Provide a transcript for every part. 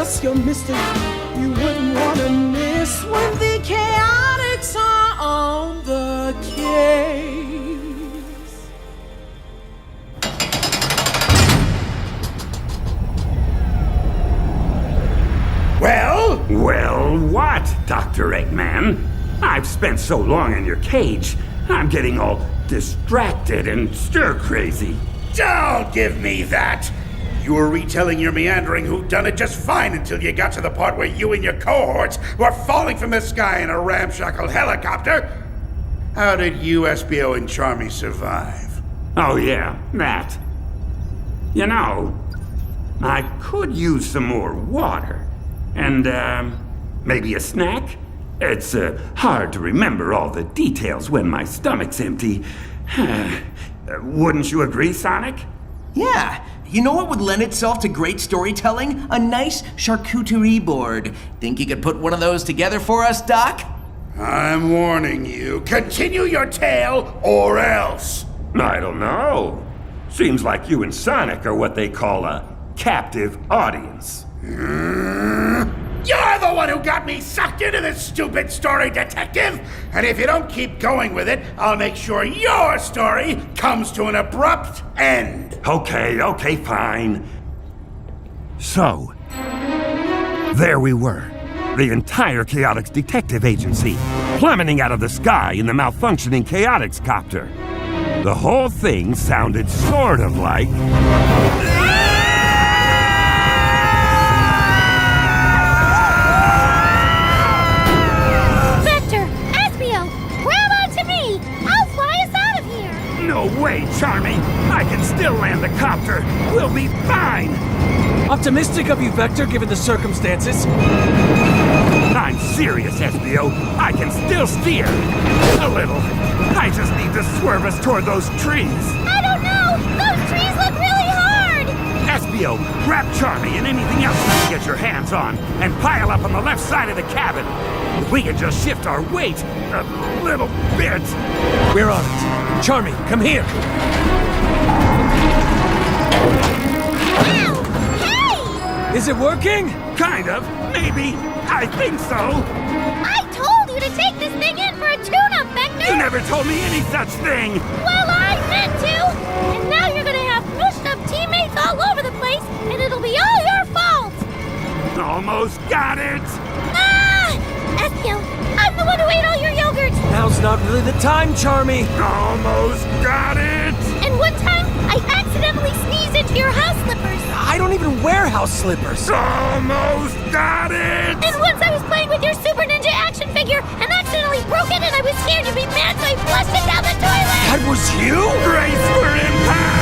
just your mystic you wouldn't want to miss when the chaotix are on the case. Well, what, Dr. Eggman? I've spent so long in your cage, I'm getting all distracted and stir-crazy. Don't give me that! You were retelling your meandering whodunit just fine until you got to the part where you and your cohorts were falling from the sky in a ramshackle helicopter. How did you, SBO, and Charmy survive? Oh yeah, that. You know, I could use some more water. And, maybe a snack? It's, hard to remember all the details when my stomach's empty. Wouldn't you agree, Sonic? Yeah. You know what would lend itself to great storytelling? A nice charcuterie board. Think you could put one of those together for us, Doc? I'm warning you. Continue your tale, or else. I don't know. Seems like you and Sonic are what they call a captive audience. You're the one who got me sucked into this stupid story, detective! And if you don't keep going with it, I'll make sure your story comes to an abrupt end. Okay, fine. So, there we were. The entire Chaotix Detective Agency, plummeting out of the sky in the malfunctioning Chaotix copter. The whole thing sounded sort of like... No way, Charmy! I can still land the copter! We'll be fine! Optimistic of you, Vector, given the circumstances. I'm serious, SBO. I can still steer. A little. I just need to swerve us toward those trees. I don't know! Those trees look really hard! SBO, grab Charmy and anything else you can get your hands on, and pile up on the left side of the cabin. If we can just shift our weight a little bit. We're on it. Charmy, come here. Ow! Hey! Is it working? Kind of. Maybe. I think so. I told you to take this thing in for a tune-up, Vector! You never told me any such thing! Well, I meant to! And now you're gonna have mushed-up teammates all over the place, and it'll be all your fault! Almost got it! Espio, I'm the one who ate all your yogurt! Now's not really the time, Charmy! Almost got it! And one time, I accidentally sneezed into your house slippers! I don't even wear house slippers! Almost got it! And once I was playing with your Super Ninja action figure and accidentally broke it and I was scared you'd be mad, so I flushed it down the toilet! That was you? Brace for impact!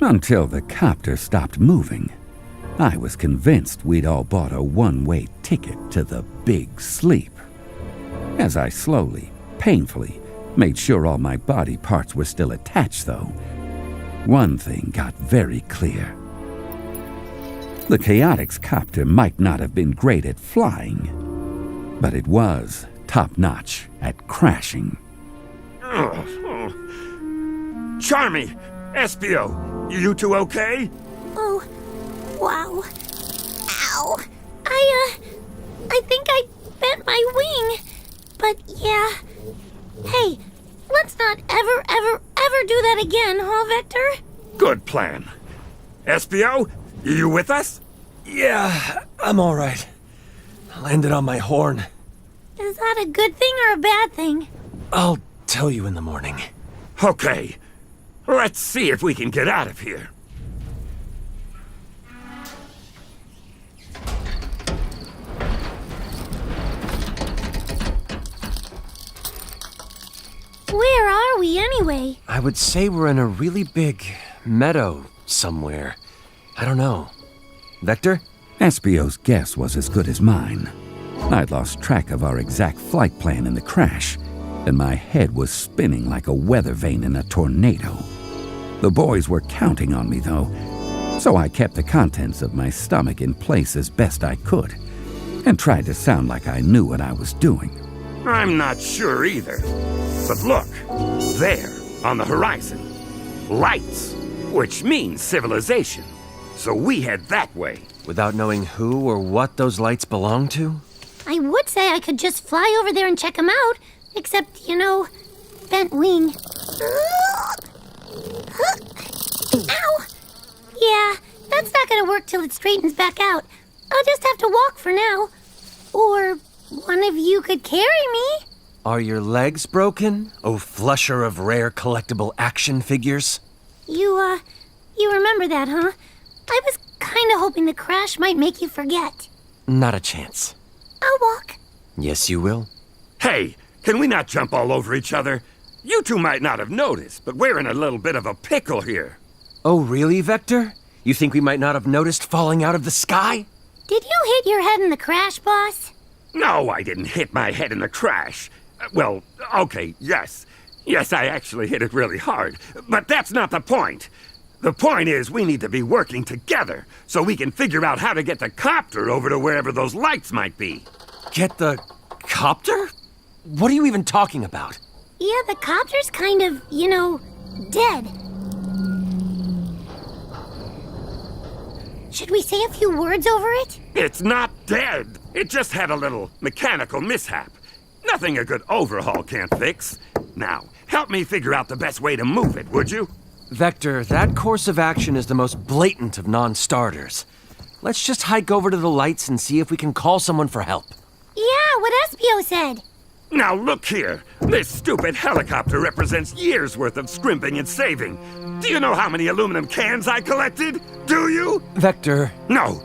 Until the copter stopped moving, I was convinced we'd all bought a one-way ticket to the big sleep. As I slowly, painfully, made sure all my body parts were still attached, though, one thing got very clear. The Chaotix copter might not have been great at flying, but it was top-notch at crashing. Charmy! Espio! You two okay? Oh, wow. Ow. I think I bent my wing. But yeah. Hey, let's not ever do that again, huh, Vector? Good plan. Espio, you with us? Yeah, I'm all right. I landed on my horn. Is that a good thing or a bad thing? I'll tell you in the morning. Okay. Let's see if we can get out of here. Where are we anyway? I would say we're in a really big meadow somewhere. I don't know. Vector? Espio's guess was as good as mine. I'd lost track of our exact flight plan in the crash, and my head was spinning like a weather vane in a tornado. The boys were counting on me, though, So I kept the contents of my stomach in place as best I could, and tried to sound like I knew what I was doing. I'm not sure either. But look, there, on the horizon. Lights, which means civilization. So we head that way. Without knowing who or what those lights belong to? I would say I could just fly over there and check him out, except, bent wing. Ow! Yeah, that's not gonna work till it straightens back out. I'll just have to walk for now. Or one of you could carry me. Are your legs broken, oh flusher of rare collectible action figures? You remember that, huh? I was kinda hoping the crash might make you forget. Not a chance. I'll walk. Yes, you will. Hey, can we not jump all over each other? You two might not have noticed, but we're in a little bit of a pickle here. Oh, really, Vector? You think we might not have noticed falling out of the sky? Did you hit your head in the crash, boss? No, I didn't hit my head in the crash. Well, okay, yes. Yes, I actually hit it really hard. But that's not the point. The point is we need to be working together so we can figure out how to get the copter over to wherever those lights might be. Get the copter? What are you even talking about? Yeah, the copter's kind of, dead. Should we say a few words over it? It's not dead. It just had a little mechanical mishap. Nothing a good overhaul can't fix. Now, help me figure out the best way to move it, would you? Vector, that course of action is the most blatant of non-starters. Let's just hike over to the lights and see if we can call someone for help. Yeah, what Espio said. Now look here. This stupid helicopter represents years' worth of scrimping and saving. Do you know how many aluminum cans I collected? Do you? Vector. No.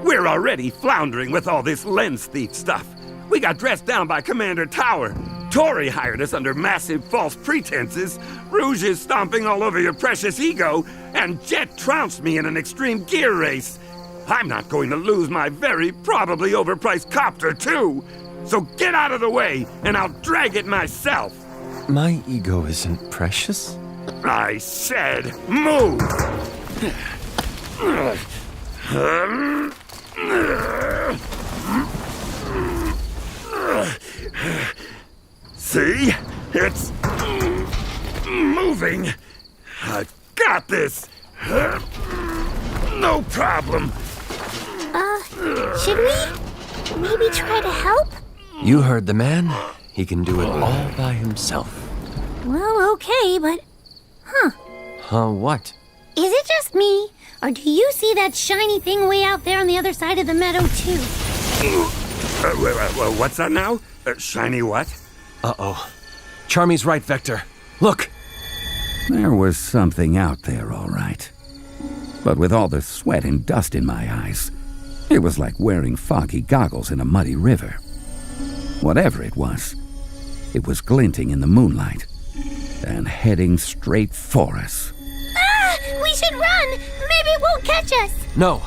We're already floundering with all this lens thief stuff. We got dressed down by Commander Tower. Tori hired us under massive false pretenses. Rouge is stomping all over your precious ego. And Jet trounced me in an extreme gear race. I'm not going to lose my very probably overpriced copter, too. So get out of the way, and I'll drag it myself. My ego isn't precious. I said move! See? It's moving. I've got this. No problem. Should we maybe try to help? You heard the man. He can do it all by himself. Well, okay, but... What? Is it just me? Or do you see that shiny thing way out there on the other side of the meadow, too? What's that now? Shiny what? Uh-oh. Charmy's right, Vector. Look! There was something out there, all right. But with all the sweat and dust in my eyes, it was like wearing foggy goggles in a muddy river. Whatever it was glinting in the moonlight and heading straight for us. Ah! We should run! Maybe it won't catch us! No,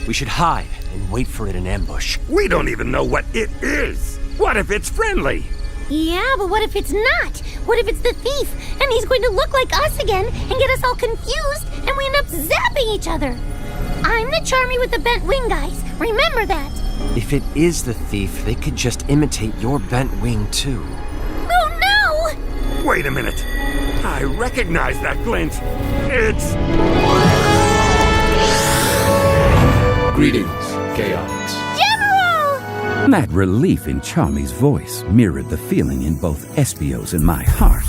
we should hide and wait for it in ambush. We don't even know what it is. What if it's friendly? Yeah, but what if it's not? What if it's the thief, and he's going to look like us again and get us all confused, and we end up zapping each other? I'm the Charmy with the bent wing, guys. Remember that. If it is the thief, they could just imitate your bent wing, too. Oh, no! Wait a minute. I recognize that glint. It's... Greetings, chaotix. General! That relief in Charmy's voice mirrored the feeling in both Espio's and my heart.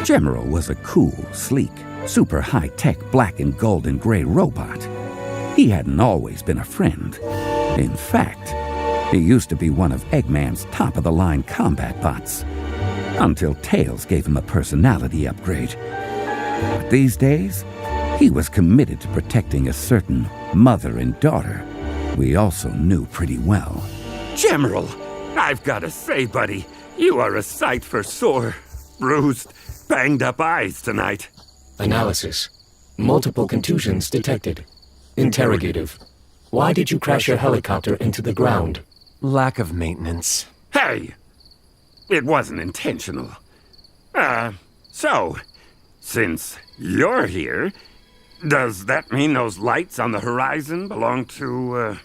General was a cool, sleek, super high-tech black and gold and gray robot. He hadn't always been a friend. In fact, he used to be one of Eggman's top-of-the-line combat bots, until Tails gave him a personality upgrade. But these days, he was committed to protecting a certain mother and daughter we also knew pretty well. General, I've got to say, buddy, you are a sight for sore, bruised, banged-up eyes tonight. Analysis. Multiple contusions detected. Interrogative. Why did you crash your helicopter into the ground? Lack of maintenance. Hey! It wasn't intentional. So, since you're here, Does that mean those lights on the horizon belong to,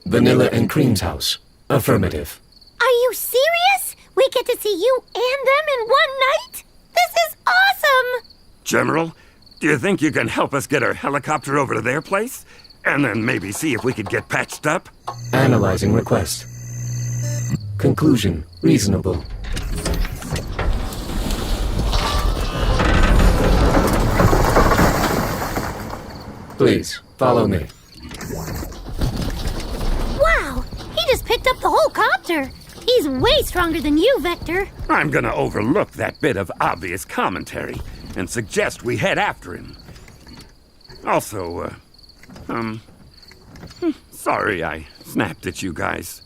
Vanilla and Cream's house. Affirmative. Are you serious? We get to see you and them in one night? This is awesome! General, do you think you can help us get our helicopter over to their place? And then maybe see if we could get patched up? Analyzing request. Conclusion. Reasonable. Please, follow me. Wow! He just picked up the whole copter! He's way stronger than you, Vector. I'm gonna overlook that bit of obvious commentary and suggest we head after him. Also, sorry I snapped at you guys.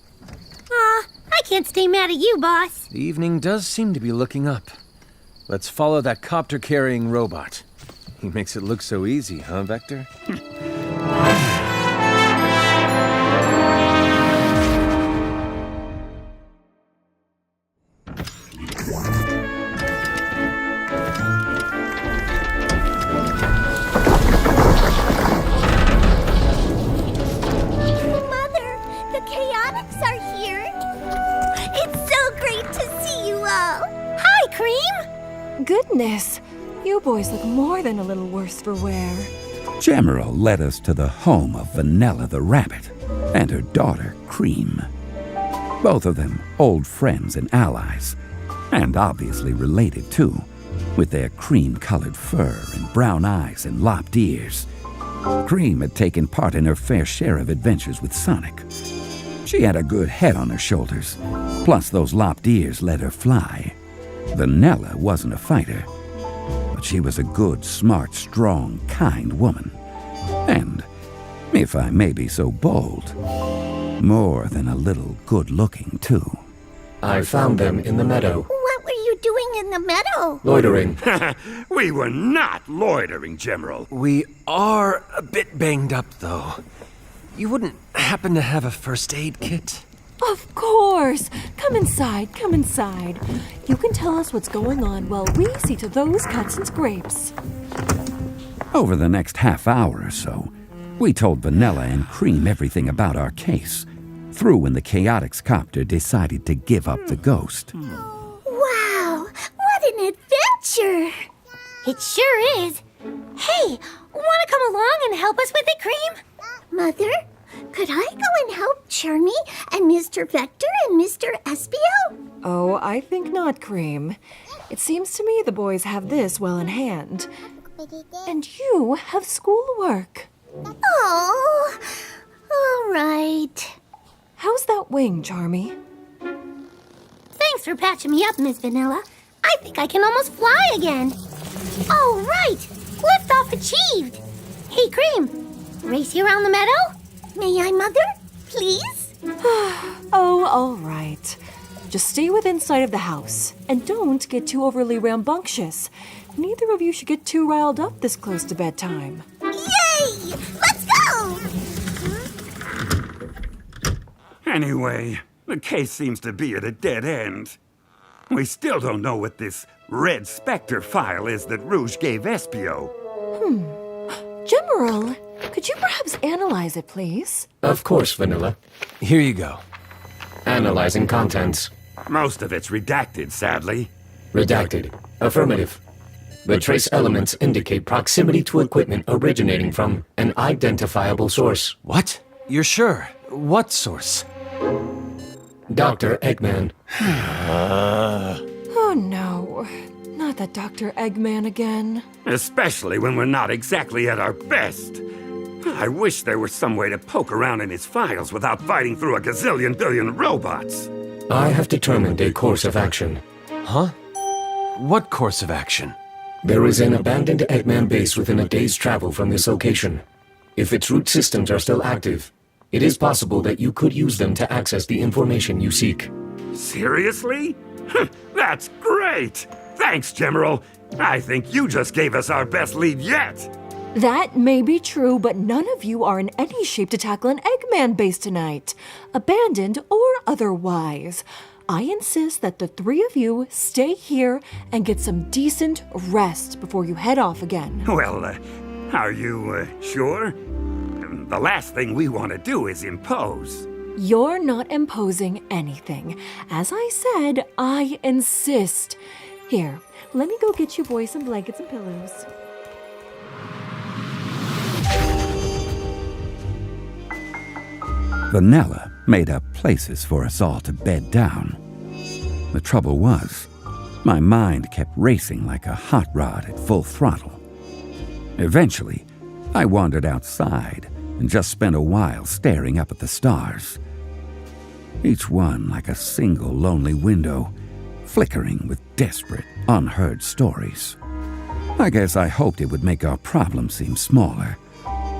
I can't stay mad at you, boss. The evening does seem to be looking up. Let's follow that copter-carrying robot. He makes it look so easy, huh, Vector? Mother, the chaotix are here. It's so great to see you all. Hi, Cream. Goodness, you boys look more than a little worse for wear. General led us to the home of Vanilla the rabbit and her daughter, Cream. Both of them old friends and allies, and obviously related too, with their cream-colored fur and brown eyes and lopped ears. Cream had taken part in her fair share of adventures with Sonic. She had a good head on her shoulders, plus those lopped ears let her fly. Vanilla wasn't a fighter, but she was a good, smart, strong, kind woman. And, if I may be so bold, more than a little good-looking, too. I found them in the meadow. What were you doing in the meadow? Loitering. We were not loitering, General. We are a bit banged up, though. You wouldn't happen to have a first aid kit? Of course! Come inside, come inside. You can tell us what's going on while we see to those cuts and scrapes. Over the next half hour or so, we told Vanilla and Cream everything about our case, through when the chaotix copter decided to give up the ghost. Wow, what an adventure! It sure is. Hey, want to come along and help us with it, Cream? Mother, could I go and help Charmy and Mr. Vector and Mr. Espio? Oh, I think not, Cream. It seems to me the boys have this well in hand. And you have schoolwork. Oh, all right. How's that wing, Charmy? Thanks for patching me up, Miss Vanilla. I think I can almost fly again. All right, liftoff achieved. Hey, Cream, race you around the meadow? May I, Mother? Please? Oh, all right. Just stay within sight of the house, and don't get too overly rambunctious. Neither of you should get too riled up this close to bedtime. Yay! Let's go! Anyway, the case seems to be at a dead end. We still don't know what this Red Spectre file is that Rouge gave Espio. General, could you perhaps analyze it, please? Of course, Vanilla. Here you go. Analyzing contents. Most of it's redacted, sadly. Redacted. Affirmative. The trace elements indicate proximity to equipment originating from an identifiable source. What? You're sure? What source? Dr. Eggman. Oh no, not that Dr. Eggman again. Especially when we're not exactly at our best. I wish there were some way to poke around in his files without fighting through a gazillion billion robots. I have determined a course of action. Huh? What course of action? There is an abandoned Eggman base within a day's travel from this location. If its root systems are still active, it is possible that you could use them to access the information you seek. Seriously? That's great! Thanks, General. I think you just gave us our best lead yet. That may be true, but none of you are in any shape to tackle an Eggman base tonight, abandoned or otherwise. I insist that the three of you stay here and get some decent rest before you head off again. Well, Are you, sure? The last thing we want to do is impose. You're not imposing anything. As I said, I insist. Here, let me go get you boys some blankets and pillows. Vanilla made up places for us all to bed down. The trouble was, my mind kept racing like a hot rod at full throttle. Eventually, I wandered outside and just spent a while staring up at the stars. Each one like a single lonely window, flickering with desperate, unheard stories. I guess I hoped it would make our problem seem smaller,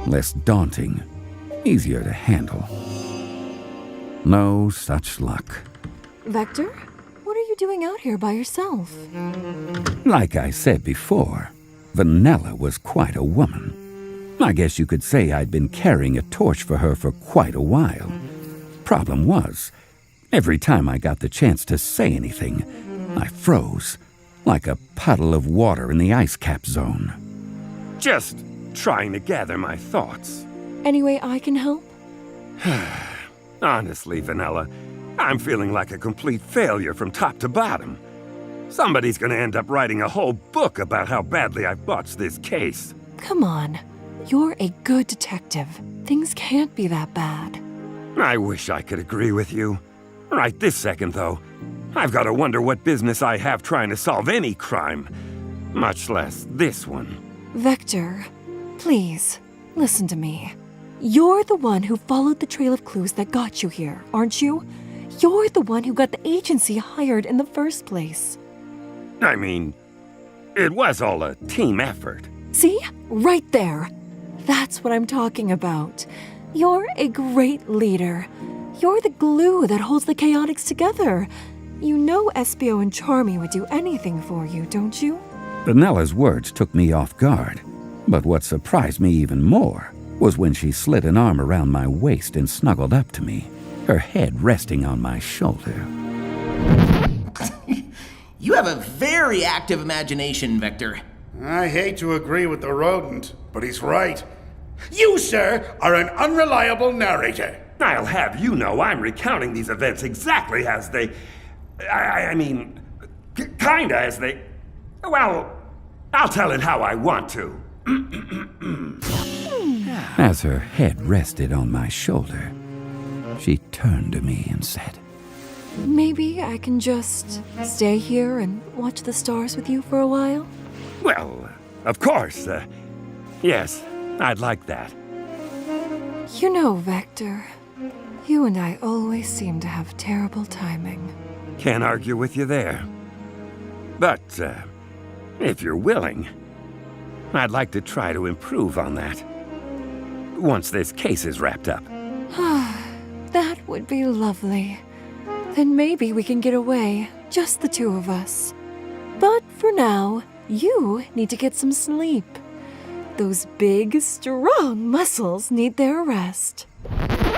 less daunting, easier to handle. No such luck. Vector, what are you doing out here by yourself? Like I said before, Vanilla was quite a woman. I guess you could say I'd been carrying a torch for her for quite a while. Problem was, every time I got the chance to say anything, I froze, like a puddle of water in the ice cap zone. Just trying to gather my thoughts. Any way I can help? Honestly, Vanilla, I'm feeling like a complete failure from top to bottom. Somebody's gonna end up writing a whole book about how badly I botched this case. Come on. You're a good detective. Things can't be that bad. I wish I could agree with you. Right this second, though, I've got to wonder what business I have trying to solve any crime, much less this one. Vector, please, listen to me. You're the one who followed the trail of clues that got you here, aren't you? You're the one who got the agency hired in the first place. I mean, it was all a team effort. See? Right there. That's what I'm talking about. You're a great leader. You're the glue that holds the chaotix together. You know Espio and Charmy would do anything for you, don't you? Vanilla's words took me off guard, but what surprised me even more was when she slid an arm around my waist and snuggled up to me, her head resting on my shoulder. You have a very active imagination, Vector. I hate to agree with the rodent, but he's right. You, sir, are an unreliable narrator. I'll have you know I'm recounting these events exactly as they... I mean, kinda as they... Well, I'll tell it how I want to. As her head rested on my shoulder, she turned to me and said, Maybe I can just stay here and watch the stars with you for a while? Well, of course. Yes, I'd like that. You know, Vector, you and I always seem to have terrible timing. Can't argue with you there. But, if you're willing, I'd like to try to improve on that. Once this case is wrapped up. That would be lovely. Then maybe we can get away, just the two of us. But for now, you need to get some sleep. Those big, strong muscles need their rest.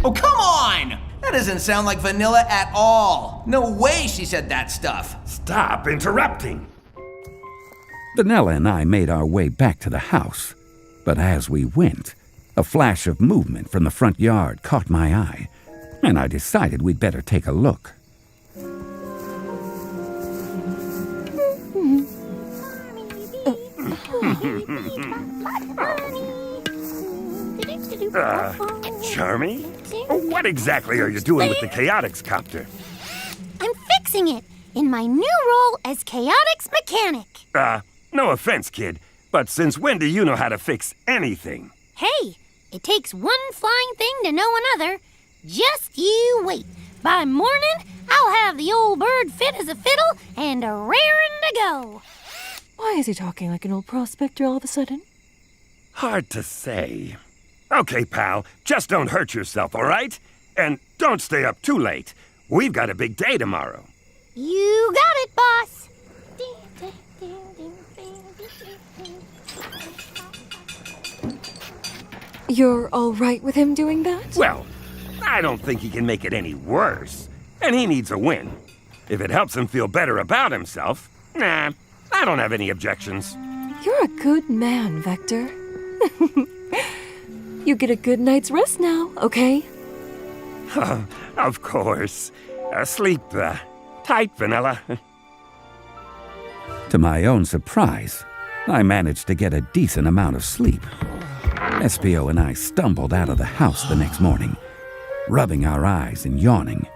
Oh, come on! That doesn't sound like Vanilla at all. No way she said that stuff. Stop interrupting! Vanilla and I made our way back to the house, but as we went, a flash of movement from the front yard caught my eye, and I decided we'd better take a look. Charmy? What exactly are you doing with the chaotix copter? I'm fixing it in my new role as chaotix mechanic. No offense, kid, but since when do you know how to fix anything? Hey, it takes one flying thing to know another. Just you wait. By morning, I'll have the old bird fit as a fiddle and a raring to go. Why is he talking like an old prospector all of a sudden? Hard to say. Okay, pal, just don't hurt yourself, all right? And don't stay up too late. We've got a big day tomorrow. You got it, boss. You're all right with him doing that? Well, I don't think he can make it any worse. And he needs a win. If it helps him feel better about himself, nah, I don't have any objections. You're a good man, Vector. You get a good night's rest now, okay? Of course. Sleep tight, Vanilla. To my own surprise, I managed to get a decent amount of sleep. SPO and I stumbled out of the house the next morning, rubbing our eyes and yawning,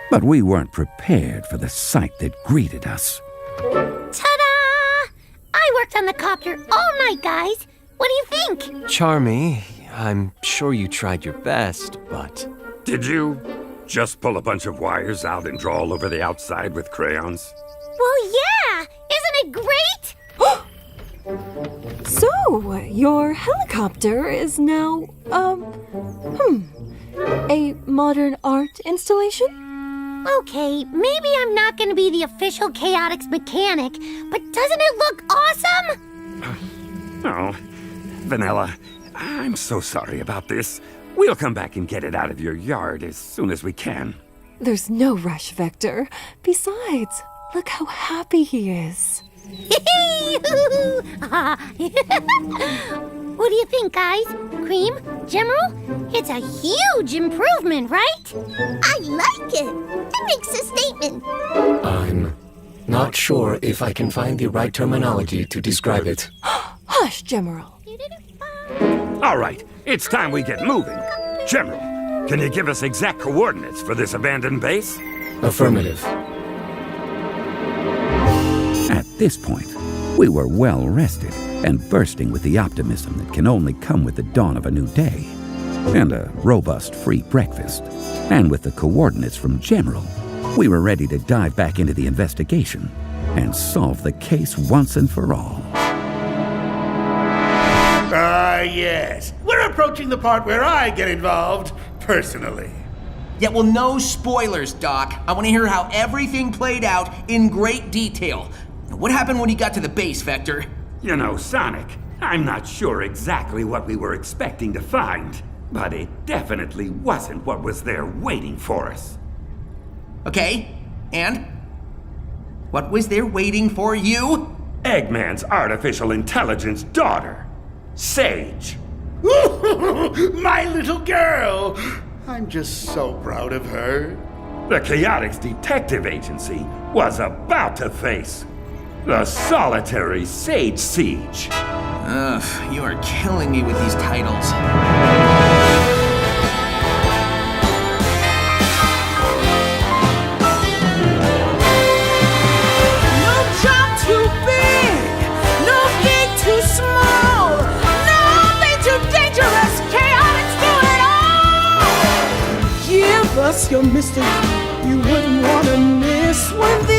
but we weren't prepared for the sight that greeted us. Ta-da! I worked on the copter all night, guys. What do you think? Charmy, I'm sure you tried your best, but... Did you just pull a bunch of wires out and draw all over the outside with crayons? Well, yeah! Isn't it great? So, your helicopter is now, a modern art installation? Okay, maybe I'm not gonna be the official chaotix mechanic, but doesn't it look awesome? Oh, Vanilla, I'm so sorry about this. We'll come back and get it out of your yard as soon as we can. There's no rush, Vector. Besides, look how happy he is. What do you think, guys? Cream? General? It's a huge improvement, right? I like it. It makes a statement. I'm not sure if I can find the right terminology to describe it. Hush, General. All right, it's time we get moving. General, can you give us exact coordinates for this abandoned base? Affirmative. At this point, we were well rested and bursting with the optimism that can only come with the dawn of a new day, and a robust free breakfast. And with the coordinates from General, we were ready to dive back into the investigation and solve the case once and for all. Yes. We're approaching the part where I get involved, personally. Yeah, well, no spoilers, Doc. I want to hear how everything played out in great detail. What happened when you got to the base, Vector? You know, Sonic, I'm not sure exactly what we were expecting to find, but it definitely wasn't what was there waiting for us. Okay, and? What was there waiting for you? Eggman's artificial intelligence daughter, Sage. My little girl! I'm just so proud of her. The Chaotix Detective Agency was about to face the solitary Sage Siege. Ugh, you are killing me with these titles. No job too big, no gig too small, nothing too dangerous, chaotix do it all! Give us your mystery, you wouldn't want to miss one thing.